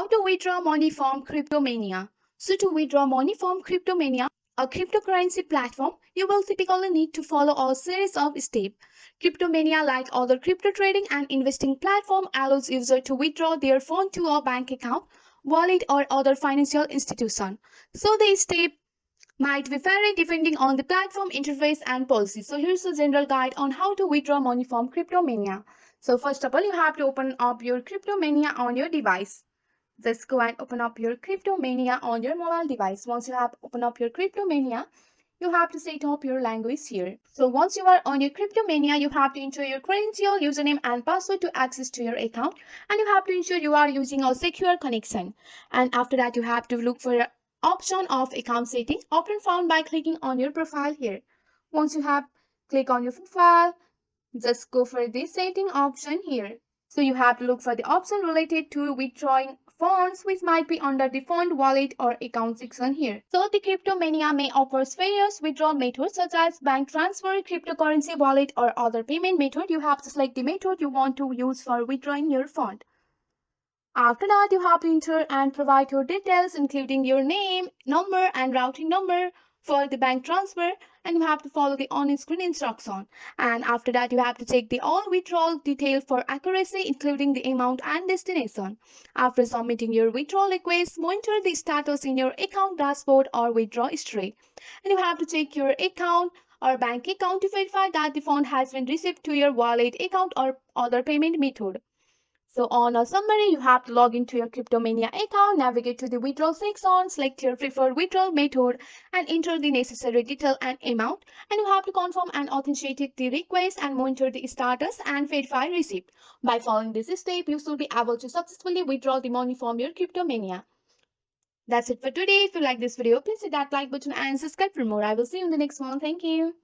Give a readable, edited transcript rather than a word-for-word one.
How to withdraw money from Cryptomania. So to withdraw money from Cryptomania, a cryptocurrency platform, you will typically need to follow a series of steps. Cryptomania, like other crypto trading and investing platform, allows users to withdraw their funds to a bank account, wallet, or other financial institution. So the step might be vary depending on the platform interface and policy. So here's a general guide on how to withdraw money from Cryptomania. So first of all, you have to open up your Cryptomania on your device. Just go and open up your Cryptomania on your mobile device. Once you have opened up your Cryptomania, you have to set up your language here. So once you are on your Cryptomania, you have to enter your credential, username and password to access to your account, and you have to ensure you are using a secure connection. And after that, you have to look for an option of account setting, often found by clicking on your profile here. Once you have click on your profile, just go for the setting option here. So you have to look for the option related to withdrawing funds, which might be under the fund, wallet or account section here. So the Cryptomania may offer various withdrawal methods such as bank transfer, cryptocurrency wallet or other payment method. You have to select the method you want to use for withdrawing your fund. After that, you have to enter and provide your details, including your name, number, and routing number for the bank transfer, and you have to follow the on-screen instruction. And after that, you have to check the all withdrawal detail for accuracy, including the amount and destination. After submitting your withdrawal request, monitor the status in your account dashboard or withdraw history. And you have to check your account or bank account to verify that the fund has been received to your wallet account or other payment method. So on a summary, you have to log into your Cryptomania account, navigate to the withdrawal section, select your preferred withdrawal method, and enter the necessary detail and amount. And you have to confirm and authenticate the request and monitor the status and verify receipt. By following this step, you should be able to successfully withdraw the money from your Cryptomania. That's it for today. If you like this video, please hit that like button and subscribe for more. I will see you in the next one. Thank you.